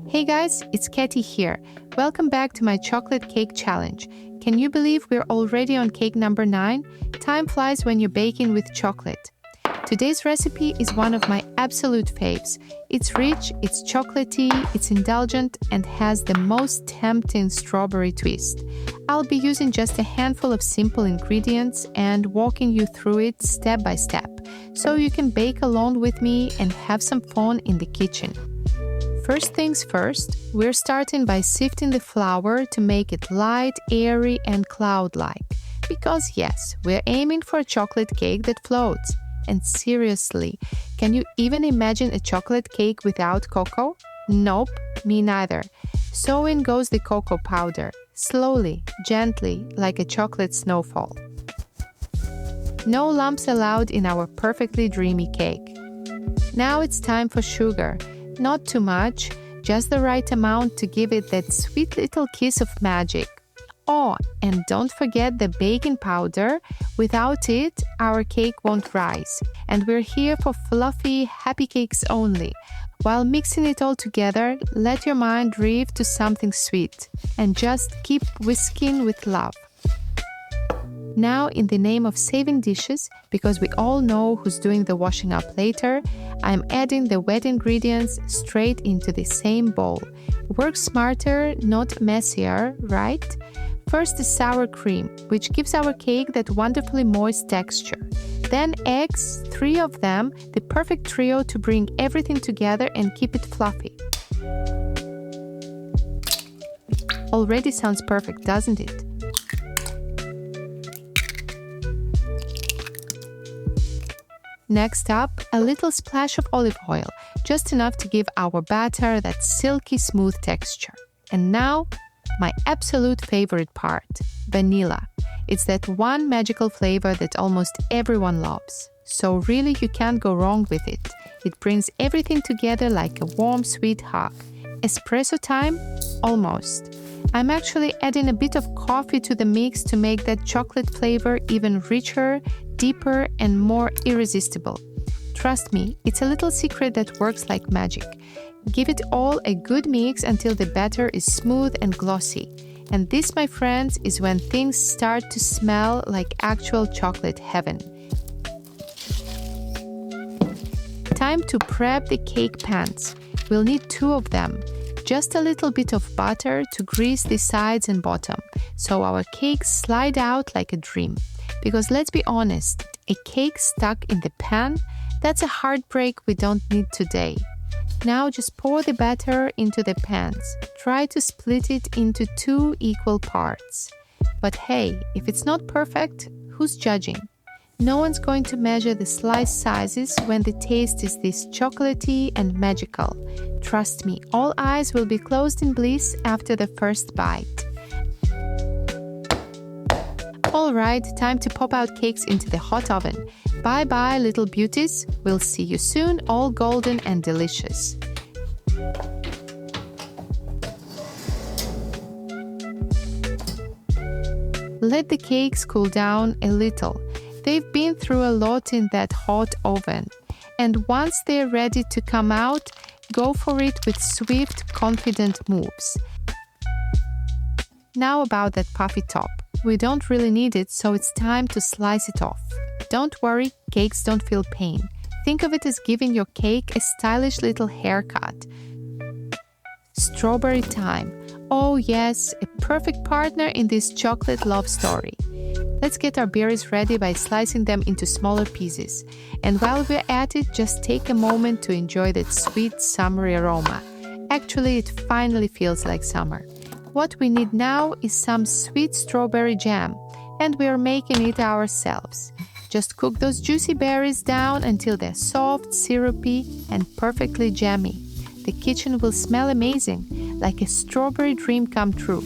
Hey guys, it's Katie here. Welcome back to my chocolate cake challenge. Can you believe we're already on cake number 9? Time flies when you're baking with chocolate. Today's recipe is one of my absolute faves. It's rich, it's chocolatey, it's indulgent, and has the most tempting strawberry twist. I'll be using just a handful of simple ingredients and walking you through it step by step, so you can bake along with me and have some fun in the kitchen. First things first, we're starting by sifting the flour to make it light, airy, and cloud-like. Because yes, we're aiming for a chocolate cake that floats. And seriously, can you even imagine a chocolate cake without cocoa? Nope, me neither. So in goes the cocoa powder, slowly, gently, like a chocolate snowfall. No lumps allowed in our perfectly dreamy cake. Now it's time for sugar. Not too much, just the right amount to give it that sweet little kiss of magic. Oh, and don't forget the baking powder. Without it, our cake won't rise. And we're here for fluffy, happy cakes only. While mixing it all together, let your mind drift to something sweet. And just keep whisking with love. Now, in the name of saving dishes, because we all know who's doing the washing up later, I'm adding the wet ingredients straight into the same bowl. Work smarter, not messier, right? First is sour cream, which gives our cake that wonderfully moist texture. Then eggs, 3 of them, the perfect trio to bring everything together and keep it fluffy. Already sounds perfect, doesn't it? Next up, a little splash of olive oil, just enough to give our batter that silky smooth texture. And now, my absolute favorite part, vanilla. It's that one magical flavor that almost everyone loves. So really you can't go wrong with it. It brings everything together like a warm, sweet hug. Espresso time? Almost. I'm actually adding a bit of coffee to the mix to make that chocolate flavor even richer, deeper, and more irresistible. Trust me, it's a little secret that works like magic. Give it all a good mix until the batter is smooth and glossy. And this, my friends, is when things start to smell like actual chocolate heaven. Time to prep the cake pans. We'll need 2 of them. Just a little bit of butter to grease the sides and bottom, so our cakes slide out like a dream. Because let's be honest, a cake stuck in the pan, that's a heartbreak we don't need today. Now just pour the batter into the pans. Try to split it into 2 equal parts. But hey, if it's not perfect, who's judging? No one's going to measure the slice sizes when the taste is this chocolatey and magical. Trust me, all eyes will be closed in bliss after the first bite. Alright, time to pop out cakes into the hot oven. Bye bye, little beauties. We'll see you soon, all golden and delicious. Let the cakes cool down a little. They've been through a lot in that hot oven. And once they're ready to come out, go for it with swift, confident moves. Now about that puffy top. We don't really need it, so it's time to slice it off. Don't worry, cakes don't feel pain. Think of it as giving your cake a stylish little haircut. Strawberry time. Oh yes, a perfect partner in this chocolate love story. Let's get our berries ready by slicing them into smaller pieces. And while we're at it, just take a moment to enjoy that sweet summery aroma. Actually, it finally feels like summer. What we need now is some sweet strawberry jam, and we're making it ourselves. Just cook those juicy berries down until they're soft, syrupy, and perfectly jammy. The kitchen will smell amazing, like a strawberry dream come true.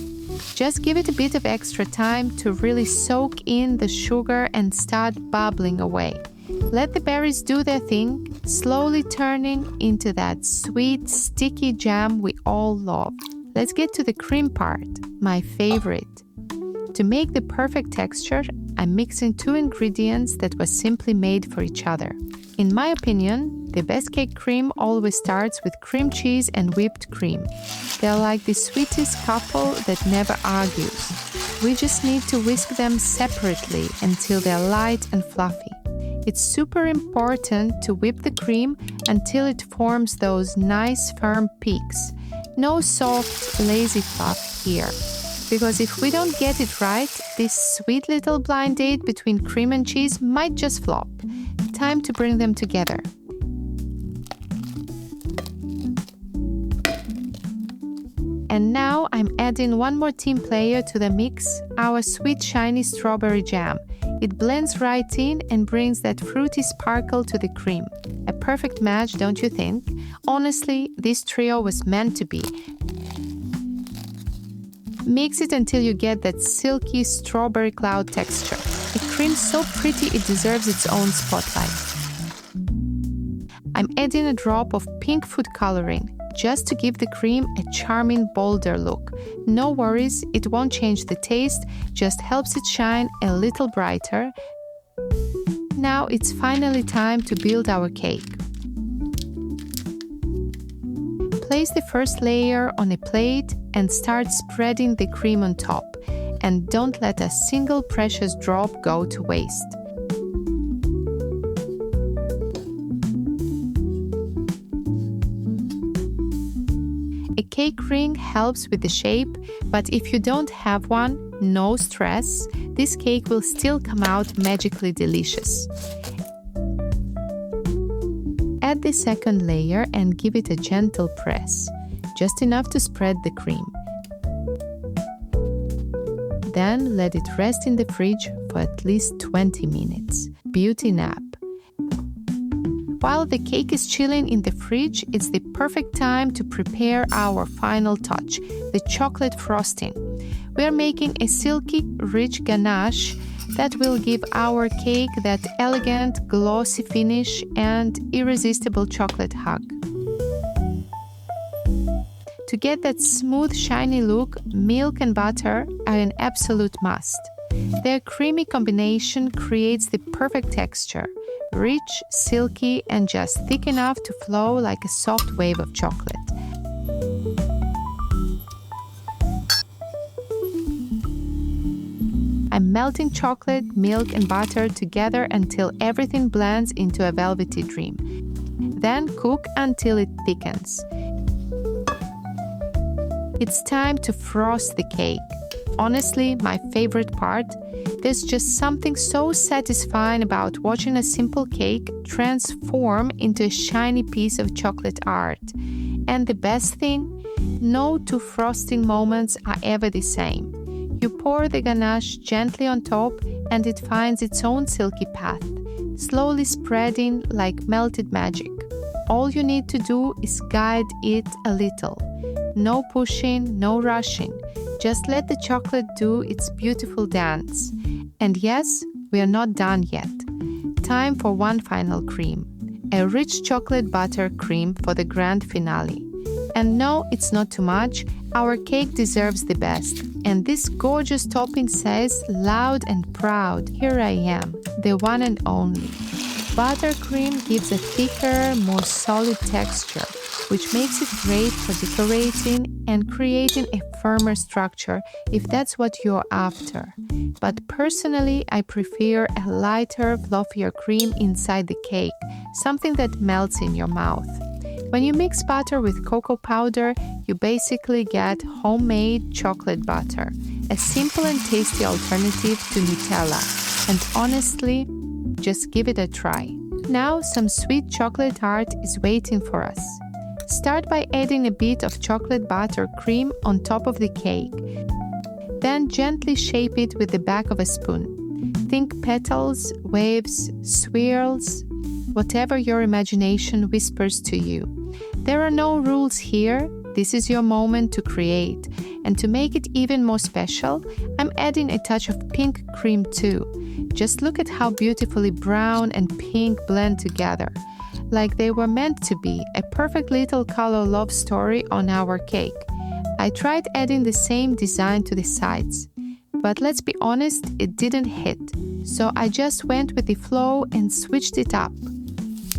Just give it a bit of extra time to really soak in the sugar and start bubbling away. Let the berries do their thing, slowly turning into that sweet, sticky jam we all love. Let's get to the cream part, my favorite. To make the perfect texture, I'm mixing 2 ingredients that were simply made for each other. In my opinion, The best cake cream always starts with cream cheese and whipped cream. They're like the sweetest couple that never argues. We just need to whisk them separately until they're light and fluffy. It's super important to whip the cream until it forms those nice firm peaks. No soft, lazy fluff here. Because if we don't get it right, this sweet little blind date between cream and cheese might just flop. Time to bring them together. And now I'm adding one more team player to the mix, our sweet shiny strawberry jam. It blends right in and brings that fruity sparkle to the cream. A perfect match, don't you think? Honestly, this trio was meant to be. Mix it until you get that silky strawberry cloud texture. A cream so pretty it deserves its own spotlight. I'm adding a drop of pink food coloring, just to give the cream a charming, bolder look. No worries, it won't change the taste, just helps it shine a little brighter. Now it's finally time to build our cake. Place the first layer on a plate and start spreading the cream on top. And don't let a single precious drop go to waste. A cake ring helps with the shape, but if you don't have one, no stress, this cake will still come out magically delicious. Add the second layer and give it a gentle press, just enough to spread the cream. Then let it rest in the fridge for at least 20 minutes. Beauty nap. While the cake is chilling in the fridge, it's the perfect time to prepare our final touch, the chocolate frosting. We are making a silky, rich ganache that will give our cake that elegant, glossy finish and irresistible chocolate hug. To get that smooth, shiny look, milk and butter are an absolute must. Their creamy combination creates the perfect texture. Rich, silky, and just thick enough to flow like a soft wave of chocolate. I'm melting chocolate, milk, and butter together until everything blends into a velvety dream. Then cook until it thickens. It's time to frost the cake. Honestly, my favorite part. There's just something so satisfying about watching a simple cake transform into a shiny piece of chocolate art. And the best thing, no two frosting moments are ever the same. You pour the ganache gently on top and it finds its own silky path, slowly spreading like melted magic. All you need to do is guide it a little. No pushing, no rushing. Just let the chocolate do its beautiful dance. And yes, we are not done yet. Time for one final cream. A rich chocolate butter cream for the grand finale. And no, it's not too much. Our cake deserves the best. And this gorgeous topping says loud and proud, here I am, the one and only. Buttercream gives a thicker, more solid texture, which makes it great for decorating and creating a firmer structure if that's what you're after. But personally, I prefer a lighter, fluffier cream inside the cake, something that melts in your mouth. When you mix butter with cocoa powder, you basically get homemade chocolate butter, a simple and tasty alternative to Nutella. And honestly, just give it a try. Now some sweet chocolate art is waiting for us. Start by adding a bit of chocolate butter cream on top of the cake. Then gently shape it with the back of a spoon. Think petals, waves, swirls, whatever your imagination whispers to you. There are no rules here. This is your moment to create. And to make it even more special, I'm adding a touch of pink cream too. Just look at how beautifully brown and pink blend together. Like they were meant to be, a perfect little color love story on our cake. I tried adding the same design to the sides, but let's be honest, it didn't hit. So I just went with the flow and switched it up.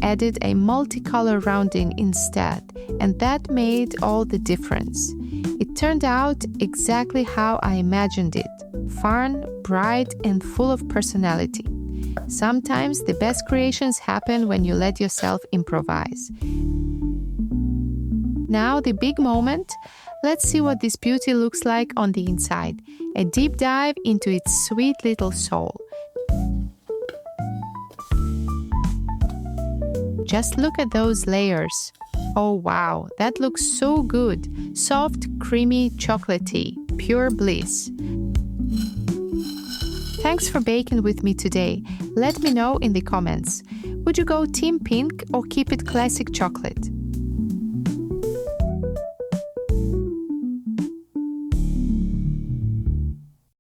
added a multicolor rounding instead, and that made all the difference. It turned out exactly how I imagined it: fun, bright, and full of personality. Sometimes the best creations happen when you let yourself improvise. Now the big moment. Let's see what this beauty looks like on the inside. A deep dive into its sweet little soul. Just look at those layers. Oh wow, that looks so good. Soft, creamy, chocolatey, pure bliss. Thanks for baking with me today. Let me know in the comments. Would you go team pink or keep it classic chocolate?